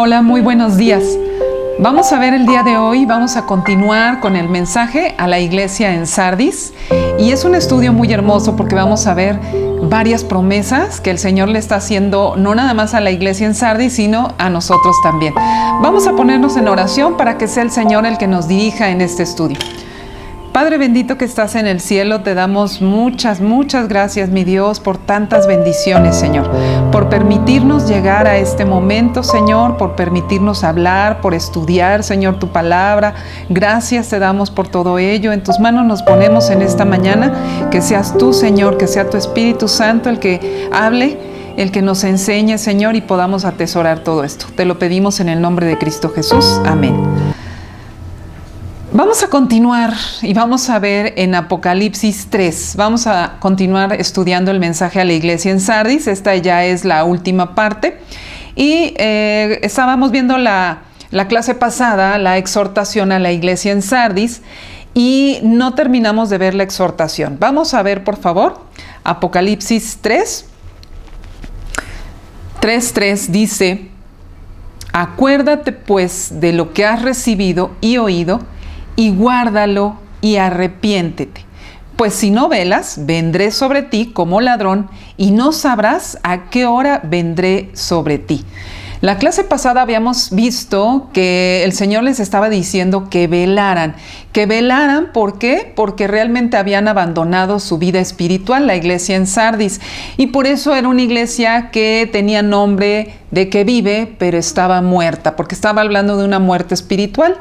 Hola, muy buenos días. Vamos a ver el día de hoy, vamos a continuar con el mensaje a la iglesia en Sardis. Y es un estudio muy hermoso porque vamos a ver varias promesas que el Señor le está haciendo no nada más a la iglesia en Sardis, sino a nosotros también. Vamos a ponernos en oración para que sea el Señor el que nos dirija en este estudio. Padre bendito que estás en el cielo, te damos muchas gracias, mi Dios, por tantas bendiciones, Señor. Por permitirnos llegar a este momento, Señor, por permitirnos hablar, por estudiar, Señor, tu palabra. Gracias te damos por todo ello. En tus manos nos ponemos en esta mañana. Que seas tú, Señor, que sea tu Espíritu Santo el que hable, el que nos enseñe, Señor, y podamos atesorar todo esto. Te lo pedimos en el nombre de Cristo Jesús. Amén. Vamos a continuar y vamos a ver en Apocalipsis 3. Vamos a continuar estudiando el mensaje a la iglesia en Sardis. Esta ya es la última parte. Y estábamos viendo la clase pasada, la exhortación a la iglesia en Sardis, y no terminamos de ver la exhortación. Vamos a ver, por favor, Apocalipsis 3. 3:3 dice: Acuérdate pues de lo que has recibido y oído, y guárdalo y arrepiéntete. Pues si no velas, vendré sobre ti como ladrón, y no sabrás a qué hora vendré sobre ti. La clase pasada habíamos visto que el Señor les estaba diciendo que velaran. Que velaran, ¿por qué? Porque realmente habían abandonado su vida espiritual, la iglesia en Sardis. Y por eso era una iglesia que tenía nombre de que vive, pero estaba muerta, porque estaba hablando de una muerte espiritual.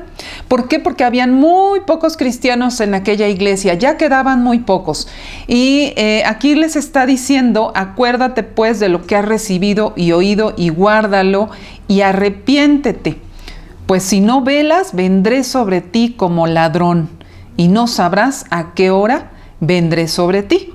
¿Por qué? Porque habían muy pocos cristianos en aquella iglesia, ya quedaban muy pocos. Y aquí les está diciendo: acuérdate pues de lo que has recibido y oído, y guárdalo y arrepiéntete. Pues si no velas, vendré sobre ti como ladrón, y no sabrás a qué hora vendré sobre ti.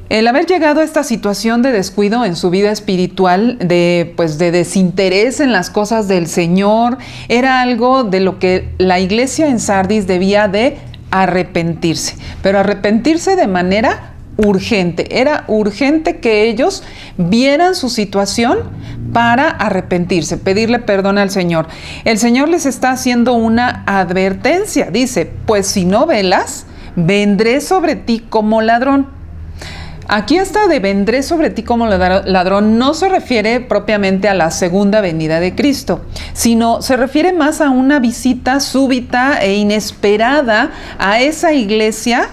El haber llegado a esta situación de descuido en su vida espiritual, de desinterés en las cosas del Señor, era algo de lo que la iglesia en Sardis debía de arrepentirse, pero arrepentirse de manera urgente. Era urgente que ellos vieran su situación para arrepentirse, pedirle perdón al Señor. El Señor les está haciendo una advertencia. Dice: pues si no velas, vendré sobre ti como ladrón. Aquí esta de vendré sobre ti como ladrón no se refiere propiamente a la segunda venida de Cristo, sino se refiere más a una visita súbita e inesperada a esa iglesia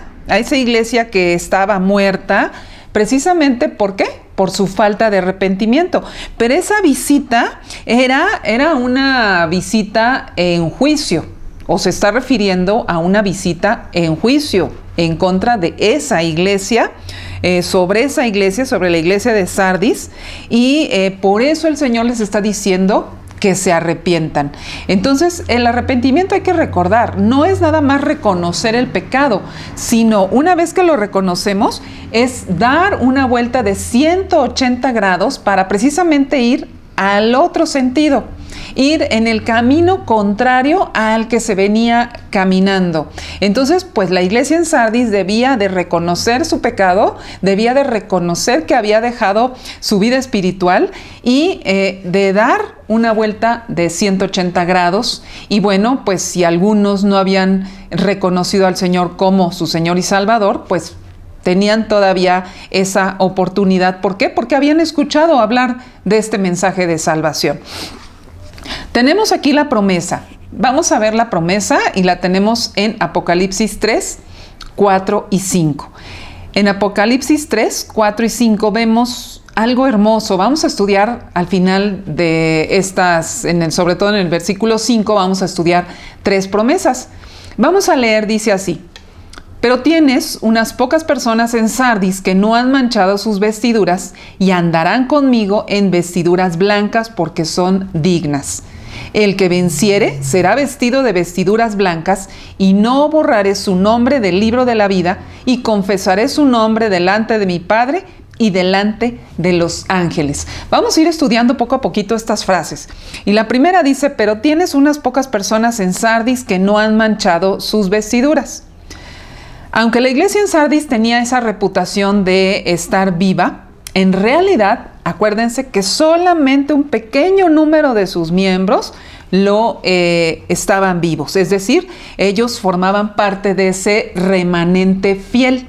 que estaba muerta, precisamente ¿por qué? Por su falta de arrepentimiento. Pero esa visita era una visita en juicio, o se está refiriendo a una visita en juicio en contra de esa iglesia, sobre la iglesia de Sardis, y por eso el Señor les está diciendo que se arrepientan. Entonces, el arrepentimiento, hay que recordar, no es nada más reconocer el pecado, sino una vez que lo reconocemos, es dar una vuelta de 180 grados para precisamente ir al otro sentido, ir en el camino contrario al que se venía caminando. Entonces, pues la iglesia en Sardis debía de reconocer su pecado, debía de reconocer que había dejado su vida espiritual y de dar una vuelta de 180 grados. Y bueno, pues si algunos no habían reconocido al Señor como su Señor y Salvador, pues tenían todavía esa oportunidad. ¿Por qué? Porque habían escuchado hablar de este mensaje de salvación. Tenemos aquí la promesa. Vamos a ver la promesa y la tenemos en Apocalipsis 3, 4 y 5. En Apocalipsis 3, 4 y 5 vemos algo hermoso. Vamos a estudiar al final de estas, sobre todo en el versículo 5, vamos a estudiar 3 promesas. Vamos a leer, dice así: Pero tienes unas pocas personas en Sardis que no han manchado sus vestiduras y andarán conmigo en vestiduras blancas porque son dignas. El que venciere será vestido de vestiduras blancas, y no borraré su nombre del libro de la vida, y confesaré su nombre delante de mi Padre y delante de los ángeles. Vamos a ir estudiando poco a poquito estas frases. Y la primera dice: pero tienes unas pocas personas en Sardis que no han manchado sus vestiduras. Aunque la iglesia en Sardis tenía esa reputación de estar viva, en realidad acuérdense que solamente un pequeño número de sus miembros estaban vivos, es decir, ellos formaban parte de ese remanente fiel.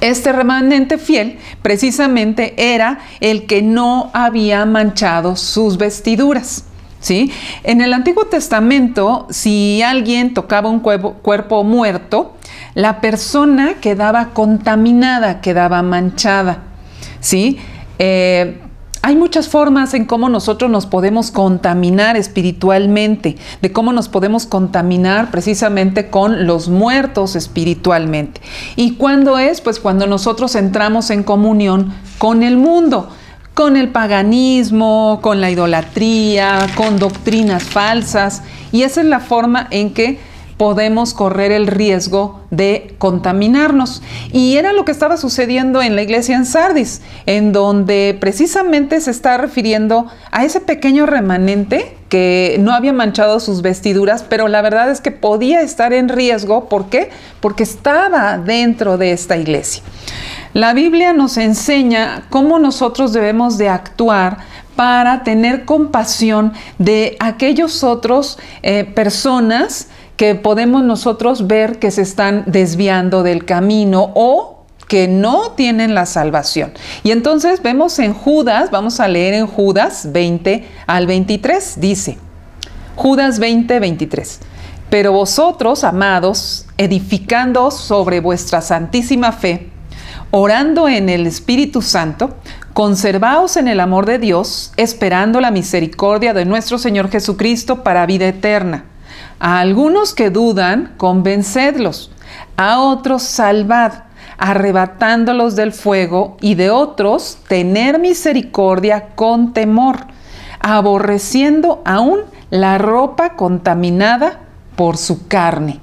Este remanente fiel precisamente era el que no había manchado sus vestiduras, ¿sí? En el Antiguo Testamento, si alguien tocaba un cuerpo muerto, la persona quedaba contaminada, quedaba manchada, ¿sí? Hay muchas formas en cómo nosotros nos podemos contaminar espiritualmente, de cómo nos podemos contaminar precisamente con los muertos espiritualmente. ¿Y cuándo es? Pues cuando nosotros entramos en comunión con el mundo, con el paganismo, con la idolatría, con doctrinas falsas. Y esa es la forma en que podemos correr el riesgo de contaminarnos. Y era lo que estaba sucediendo en la iglesia en Sardis, en donde precisamente se está refiriendo a ese pequeño remanente que no había manchado sus vestiduras, pero la verdad es que podía estar en riesgo. ¿Por qué? Porque estaba dentro de esta iglesia. La Biblia nos enseña cómo nosotros debemos de actuar para tener compasión de aquellos otros personas que podemos nosotros ver que se están desviando del camino o que no tienen la salvación. Y entonces vemos en Judas, vamos a leer en Judas 20 al 23, dice, Judas 20, 23. Pero vosotros, amados, edificando sobre vuestra santísima fe, orando en el Espíritu Santo, conservaos en el amor de Dios, esperando la misericordia de nuestro Señor Jesucristo para vida eterna. A algunos que dudan, convencedlos; a otros salvad, arrebatándolos del fuego; y de otros tener misericordia con temor, aborreciendo aún la ropa contaminada por su carne.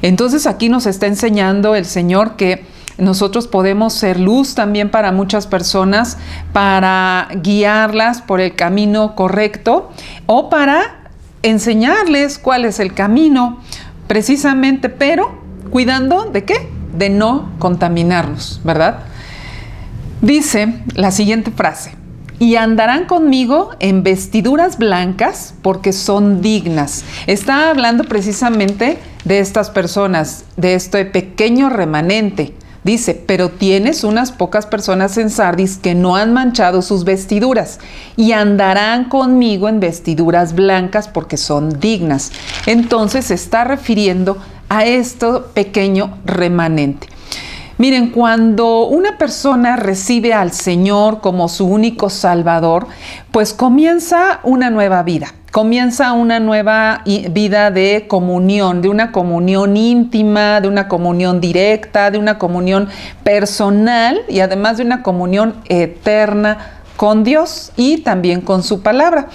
Entonces aquí nos está enseñando el Señor que nosotros podemos ser luz también para muchas personas, para guiarlas por el camino correcto o para enseñarles cuál es el camino precisamente, pero cuidando ¿de qué? De no contaminarnos, ¿verdad? Dice la siguiente frase: y andarán conmigo en vestiduras blancas porque son dignas. Está hablando precisamente de estas personas, de este pequeño remanente. Dice, pero tienes unas pocas personas en Sardis que no han manchado sus vestiduras y andarán conmigo en vestiduras blancas porque son dignas. Entonces se está refiriendo a este pequeño remanente. Miren, cuando una persona recibe al Señor como su único Salvador, pues comienza una nueva vida. Comienza una nueva vida de comunión, de una comunión íntima, de una comunión directa, de una comunión personal y además de una comunión eterna con Dios y también con su palabra.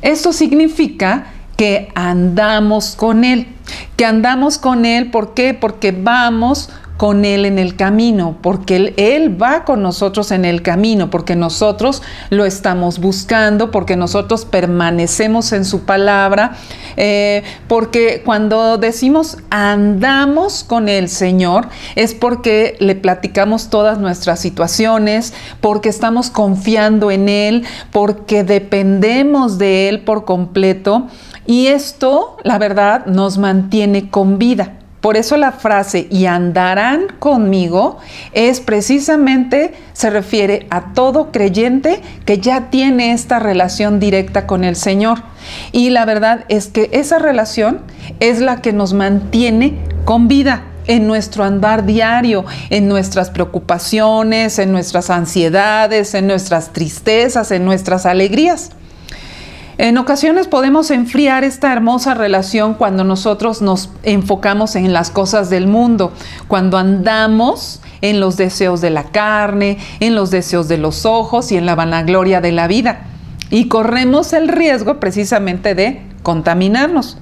Esto significa que andamos con Él. Que andamos con Él, ¿por qué? Porque vamos con Él en el camino, porque Él va con nosotros en el camino, porque nosotros lo estamos buscando, porque nosotros permanecemos en su palabra, porque cuando decimos andamos con el Señor, es porque le platicamos todas nuestras situaciones, porque estamos confiando en Él, porque dependemos de Él por completo, y esto, la verdad, nos mantiene con vida. Por eso la frase "y andarán conmigo" es precisamente, se refiere a todo creyente que ya tiene esta relación directa con el Señor. Y la verdad es que esa relación es la que nos mantiene con vida en nuestro andar diario, en nuestras preocupaciones, en nuestras ansiedades, en nuestras tristezas, en nuestras alegrías. En ocasiones podemos enfriar esta hermosa relación cuando nosotros nos enfocamos en las cosas del mundo, cuando andamos en los deseos de la carne, en los deseos de los ojos y en la vanagloria de la vida. Y corremos el riesgo precisamente de contaminarnos.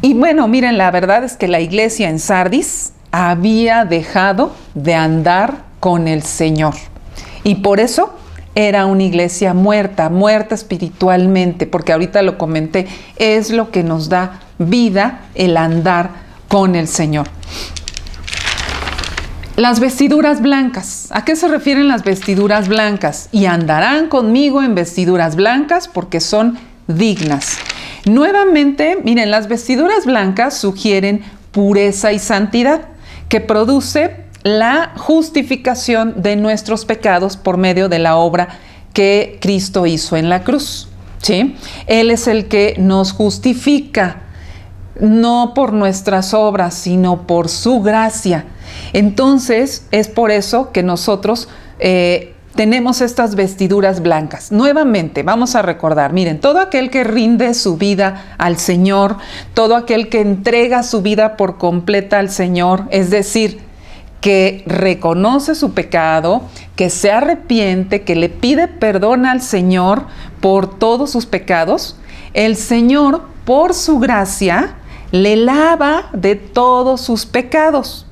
Y bueno, miren, la verdad es que la iglesia en Sardis había dejado de andar con el Señor. Y por eso era una iglesia muerta, muerta espiritualmente, porque ahorita lo comenté, es lo que nos da vida el andar con el Señor. Las vestiduras blancas. ¿A qué se refieren las vestiduras blancas? Y andarán conmigo en vestiduras blancas porque son dignas. Nuevamente, miren, las vestiduras blancas sugieren pureza y santidad, que produce la justificación de nuestros pecados por medio de la obra que Cristo hizo en la cruz. ¿Sí? Él es el que nos justifica, no por nuestras obras, sino por su gracia. Entonces, es por eso que nosotros tenemos estas vestiduras blancas. Nuevamente, vamos a recordar, miren, todo aquel que rinde su vida al Señor, todo aquel que entrega su vida por completa al Señor, es decir, que reconoce su pecado, que se arrepiente, que le pide perdón al Señor por todos sus pecados, el Señor, por su gracia, le lava de todos sus pecados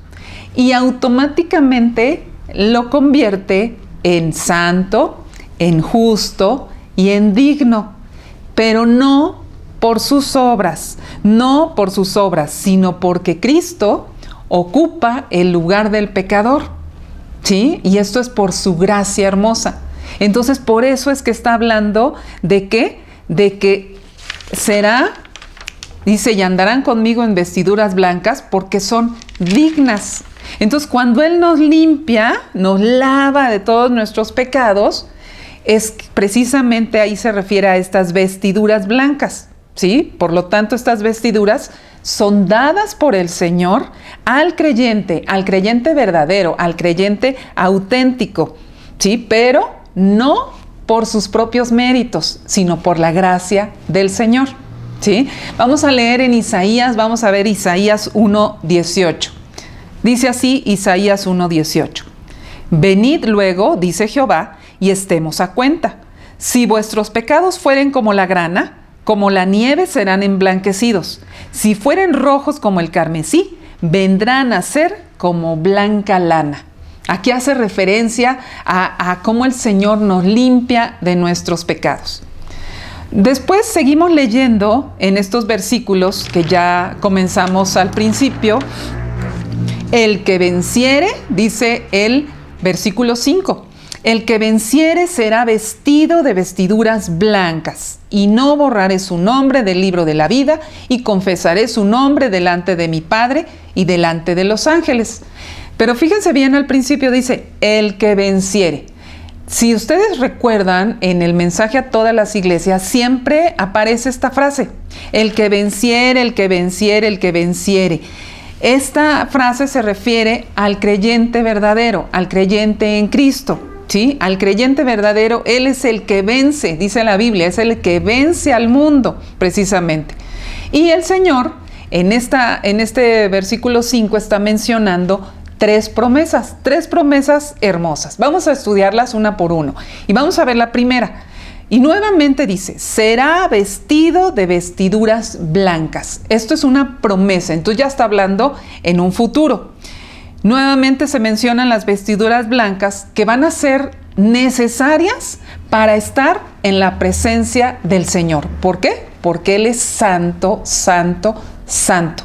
y automáticamente lo convierte en santo, en justo y en digno, pero no por sus obras, sino porque Cristo ocupa el lugar del pecador, ¿sí? Y esto es por su gracia hermosa. Entonces, por eso es que está hablando de ¿qué? De que será, dice, y andarán conmigo en vestiduras blancas porque son dignas. Entonces, cuando Él nos limpia, nos lava de todos nuestros pecados, es precisamente ahí se refiere a estas vestiduras blancas, ¿sí? Por lo tanto, estas vestiduras son dadas por el Señor al creyente verdadero, al creyente auténtico, ¿sí? Pero no por sus propios méritos, sino por la gracia del Señor, ¿sí? Vamos a leer en Isaías, vamos a ver Isaías 1:18. Dice así Isaías 1:18. Venid luego, dice Jehová, y estemos a cuenta. Si vuestros pecados fueren como la grana, como la nieve serán emblanquecidos. Si fueren rojos como el carmesí, vendrán a ser como blanca lana. Aquí hace referencia a cómo el Señor nos limpia de nuestros pecados. Después seguimos leyendo en estos versículos que ya comenzamos al principio. El que venciere, dice el versículo 5, el que venciere será vestido de vestiduras blancas, y no borraré su nombre del libro de la vida, y confesaré su nombre delante de mi Padre y delante de los ángeles. Pero fíjense bien, al principio dice, el que venciere. Si ustedes recuerdan, en el mensaje a todas las iglesias siempre aparece esta frase, el que venciere, el que venciere, el que venciere. Esta frase se refiere al creyente verdadero, al creyente en Cristo, ¿sí? Al creyente verdadero, Él es el que vence, dice la Biblia, es el que vence al mundo, precisamente. Y el Señor, en este versículo 5, está mencionando tres promesas hermosas. Vamos a estudiarlas una por uno. Y vamos a ver la primera. Y nuevamente dice, será vestido de vestiduras blancas. Esto es una promesa, entonces ya está hablando en un futuro. Nuevamente se mencionan las vestiduras blancas que van a ser necesarias para estar en la presencia del Señor. ¿Por qué? Porque Él es santo, santo, santo.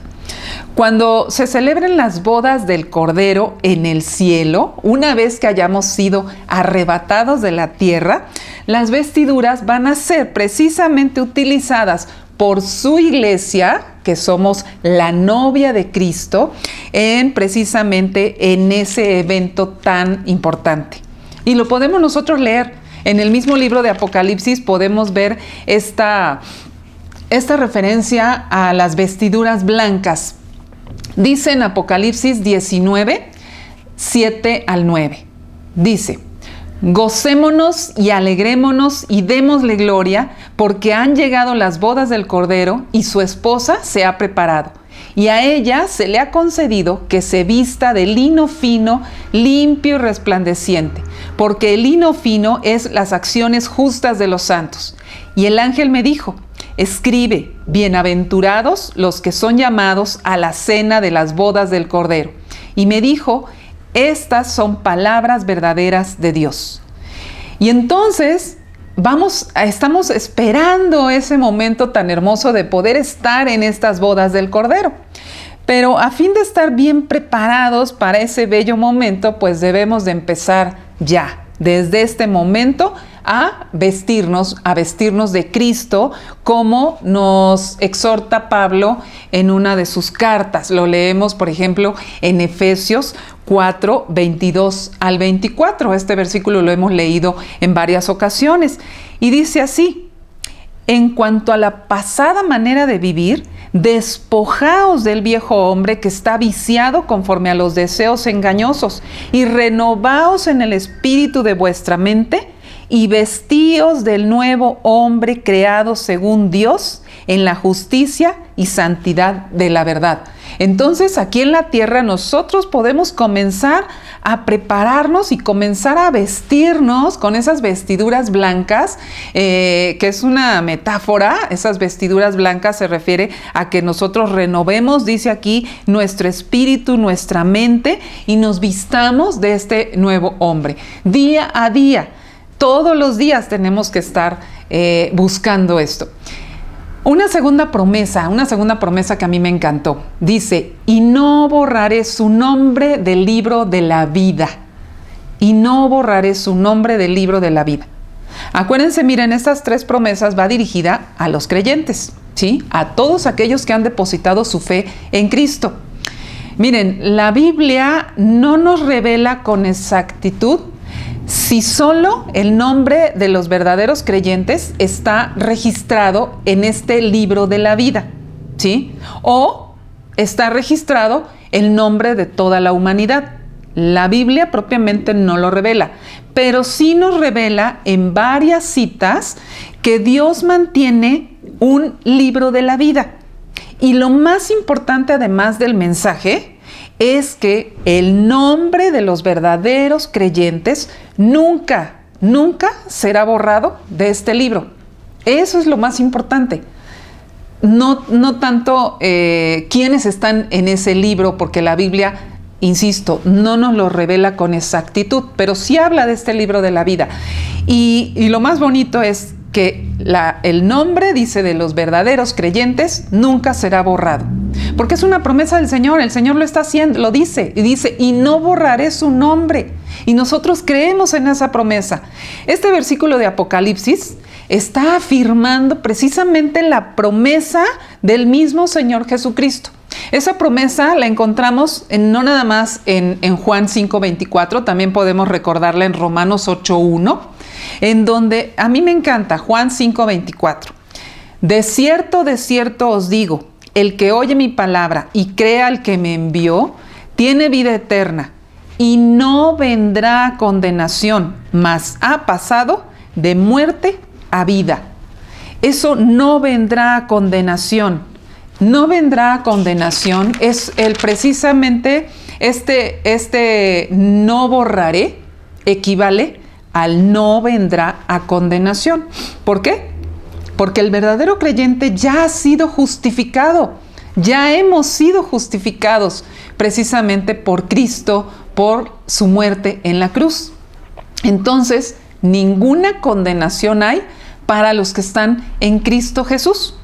Cuando se celebren las bodas del Cordero en el cielo, una vez que hayamos sido arrebatados de la tierra, las vestiduras van a ser precisamente utilizadas por su iglesia, que somos la novia de Cristo, precisamente en ese evento tan importante. Y lo podemos nosotros leer. En el mismo libro de Apocalipsis podemos ver esta referencia a las vestiduras blancas. Dice en Apocalipsis 19, 7 al 9. Dice, gocémonos y alegrémonos y démosle gloria, porque han llegado las bodas del Cordero y su esposa se ha preparado. Y a ella se le ha concedido que se vista de lino fino, limpio y resplandeciente, porque el lino fino es las acciones justas de los santos. Y el ángel me dijo, escribe, bienaventurados los que son llamados a la cena de las bodas del Cordero. Y me dijo, estas son palabras verdaderas de Dios. Y entonces estamos esperando ese momento tan hermoso de poder estar en estas bodas del Cordero. Pero a fin de estar bien preparados para ese bello momento, pues debemos de empezar ya, desde este momento, a vestirnos de Cristo, como nos exhorta Pablo en una de sus cartas. Lo leemos, por ejemplo, en Efesios 4, 22 al 24. Este versículo lo hemos leído en varias ocasiones. Y dice así: en cuanto a la pasada manera de vivir, despojaos del viejo hombre que está viciado conforme a los deseos engañosos, y renovaos en el espíritu de vuestra mente, y vestíos del nuevo hombre creado según Dios en la justicia y santidad de la verdad. Entonces, aquí en la tierra nosotros podemos comenzar a prepararnos y comenzar a vestirnos con esas vestiduras blancas, que es una metáfora. Esas vestiduras blancas se refiere a que nosotros renovemos, dice aquí, nuestro espíritu, nuestra mente, y nos vistamos de este nuevo hombre. Día a día, todos los días tenemos que estar buscando esto. Una segunda promesa que a mí me encantó. Dice: y no borraré su nombre del libro de la vida. Y no borraré su nombre del libro de la vida. Acuérdense, miren, estas tres promesas va dirigida a los creyentes, ¿sí? A todos aquellos que han depositado su fe en Cristo. Miren, la Biblia no nos revela con exactitud si solo el nombre de los verdaderos creyentes está registrado en este libro de la vida, ¿sí? O está registrado el nombre de toda la humanidad. La Biblia propiamente no lo revela, pero sí nos revela en varias citas que Dios mantiene un libro de la vida. Y lo más importante, además del mensaje, es que el nombre de los verdaderos creyentes nunca será borrado de este libro. Eso es lo más importante. No tanto quiénes están en ese libro, porque la Biblia, insisto, no nos lo revela con exactitud, pero sí habla de este libro de la vida. Y lo más bonito es que el nombre, dice, de los verdaderos creyentes nunca será borrado. Porque es una promesa del Señor. El Señor lo está haciendo, lo dice, y dice: y no borraré su nombre. Y nosotros creemos en esa promesa. Este versículo de Apocalipsis está afirmando precisamente la promesa del mismo Señor Jesucristo. Esa promesa la encontramos no nada más en Juan 5:24, también podemos recordarla en Romanos 8:1, en donde a mí me encanta Juan 5:24. De cierto os digo, el que oye mi palabra y crea al que me envió, tiene vida eterna y no vendrá a condenación, mas ha pasado de muerte a vida. Eso no vendrá a condenación. No vendrá a condenación es precisamente este no borraré equivale al no vendrá a condenación. ¿Por qué? Porque el verdadero creyente ya ha sido justificado. Ya hemos sido justificados precisamente por Cristo, por su muerte en la cruz. Entonces, ninguna condenación hay para los que están en Cristo Jesús.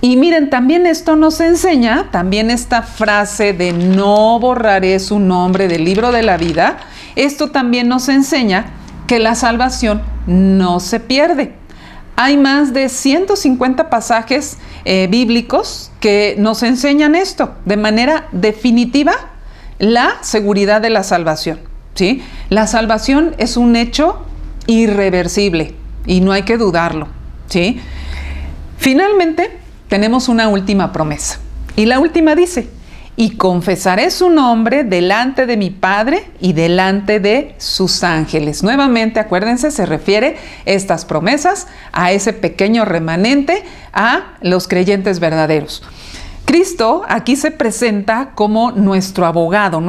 Y miren, también esto nos enseña, también esta frase de no borraré su nombre del libro de la vida, esto también nos enseña que la salvación no se pierde. Hay más de 150 pasajes bíblicos que nos enseñan esto, de manera definitiva, la seguridad de la salvación, ¿sí? La salvación es un hecho irreversible y no hay que dudarlo, ¿sí? Finalmente, tenemos una última promesa. Y la última dice: y confesaré su nombre delante de mi Padre y delante de sus ángeles. Nuevamente, acuérdense, se refiere estas promesas a ese pequeño remanente, a los creyentes verdaderos. Cristo aquí se presenta como nuestro abogado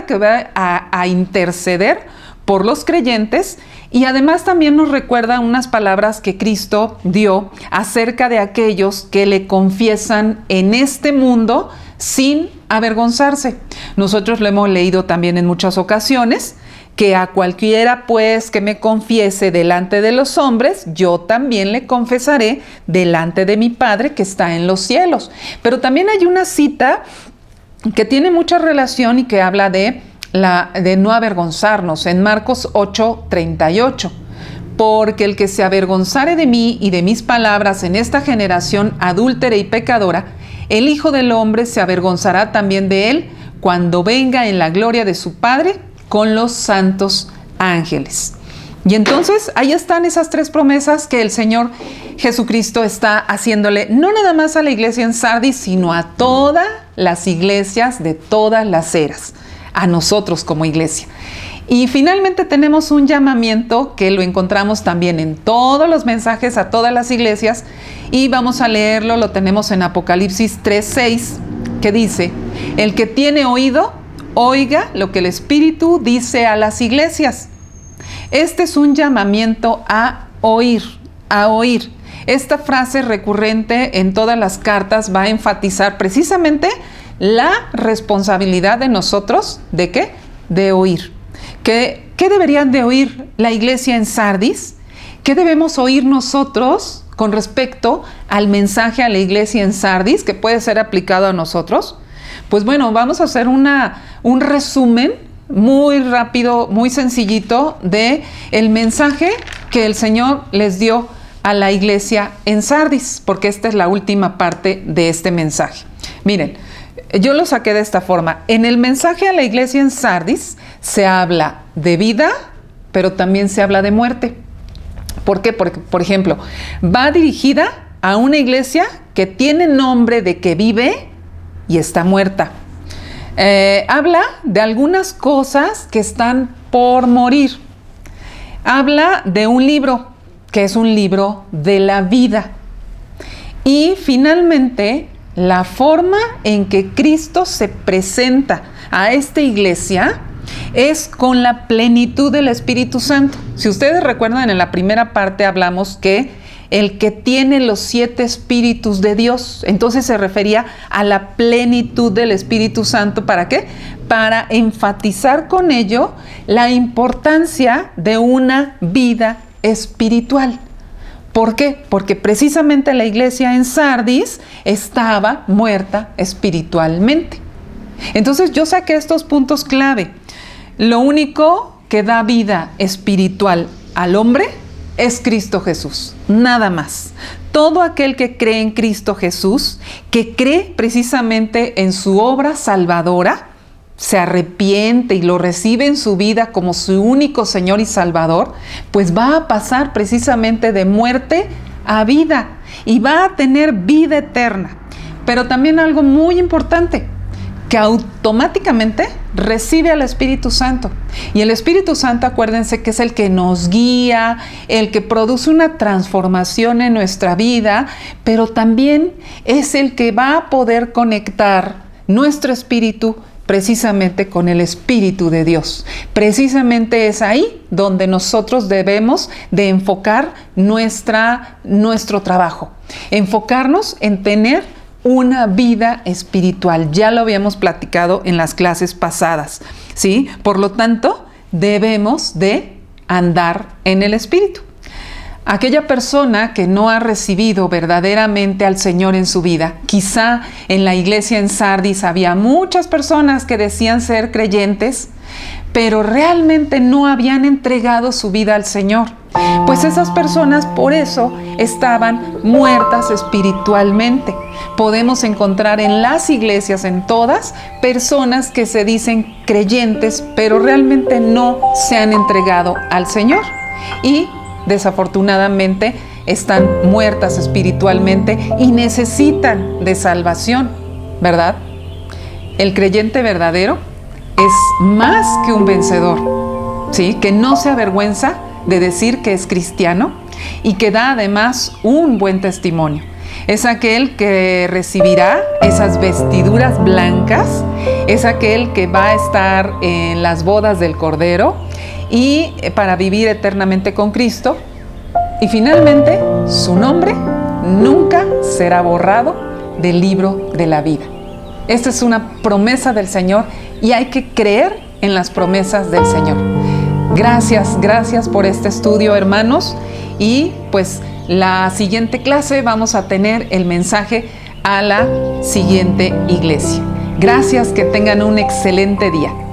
que va a interceder por los creyentes, y además también nos recuerda unas palabras que Cristo dio acerca de aquellos que le confiesan en este mundo sin avergonzarse. Nosotros lo hemos leído también en muchas ocasiones, que a cualquiera pues que me confiese delante de los hombres, yo también le confesaré delante de mi Padre que está en los cielos. Pero también hay una cita que tiene mucha relación y que habla de no avergonzarnos en Marcos 8:38. Porque el que se avergonzare de mí y de mis palabras en esta generación adúltera y pecadora, el Hijo del Hombre se avergonzará también de él cuando venga en la gloria de su Padre con los santos ángeles. Y entonces ahí están esas 3 promesas que el Señor Jesucristo está haciéndole, no nada más a la iglesia en Sardis, sino a todas las iglesias de todas las eras, a nosotros como iglesia. Y finalmente tenemos un llamamiento que lo encontramos también en todos los mensajes a todas las iglesias, y vamos a leerlo, lo tenemos en Apocalipsis 3:6, que dice: el que tiene oído, oiga lo que el Espíritu dice a las iglesias. Este es un llamamiento a oír, a oír. Esta frase recurrente en todas las cartas va a enfatizar precisamente la responsabilidad de nosotros, ¿de qué? De oír. ¿Qué deberían de oír la iglesia en Sardis? ¿Qué debemos oír nosotros con respecto al mensaje a la iglesia en Sardis que puede ser aplicado a nosotros? Pues bueno, vamos a hacer un resumen muy rápido, muy sencillito de el mensaje que el Señor les dio a la iglesia en Sardis, porque esta es la última parte de este mensaje. Miren, yo lo saqué de esta forma. En el mensaje a la iglesia en Sardis se habla de vida, pero también se habla de muerte. ¿Por qué? Porque, por ejemplo, va dirigida a una iglesia que tiene nombre de que vive y está muerta. Habla de algunas cosas que están por morir. Habla de un libro, que es un libro de la vida. Y finalmente, la forma en que Cristo se presenta a esta iglesia es con la plenitud del Espíritu Santo. Si ustedes recuerdan, en la primera parte hablamos que el que tiene los 7 espíritus de Dios, entonces se refería a la plenitud del Espíritu Santo. ¿Para qué? Para enfatizar con ello la importancia de una vida espiritual. ¿Por qué? Porque precisamente la iglesia en Sardis estaba muerta espiritualmente. Entonces yo saqué estos puntos clave. Lo único que da vida espiritual al hombre es Cristo Jesús, nada más. Todo aquel que cree en Cristo Jesús, que cree precisamente en su obra salvadora, se arrepiente y lo recibe en su vida como su único Señor y Salvador, pues va a pasar precisamente de muerte a vida y va a tener vida eterna. Pero también algo muy importante, que automáticamente recibe al Espíritu Santo. Y el Espíritu Santo, acuérdense que es el que nos guía, el que produce una transformación en nuestra vida, pero también es el que va a poder conectar nuestro espíritu precisamente con el Espíritu de Dios. Precisamente es ahí donde nosotros debemos de enfocar nuestro trabajo. Enfocarnos en tener una vida espiritual. Ya lo habíamos platicado en las clases pasadas, ¿sí? Por lo tanto, debemos de andar en el Espíritu. Aquella persona que no ha recibido verdaderamente al Señor en su vida, quizá en la iglesia en Sardis había muchas personas que decían ser creyentes, pero realmente no habían entregado su vida al Señor. Pues esas personas por eso estaban muertas espiritualmente. Podemos encontrar en las iglesias, en todas, personas que se dicen creyentes, pero realmente no se han entregado al Señor. Y desafortunadamente están muertas espiritualmente y necesitan de salvación, ¿verdad? El creyente verdadero es más que un vencedor, ¿sí? Que no se avergüenza de decir que es cristiano y que da además un buen testimonio. Es aquel que recibirá esas vestiduras blancas, es aquel que va a estar en las bodas del Cordero y para vivir eternamente con Cristo. Y finalmente, su nombre nunca será borrado del libro de la vida. Esta es una promesa del Señor y hay que creer en las promesas del Señor. Gracias por este estudio, hermanos. Y pues la siguiente clase vamos a tener el mensaje a la siguiente iglesia. Gracias, que tengan un excelente día.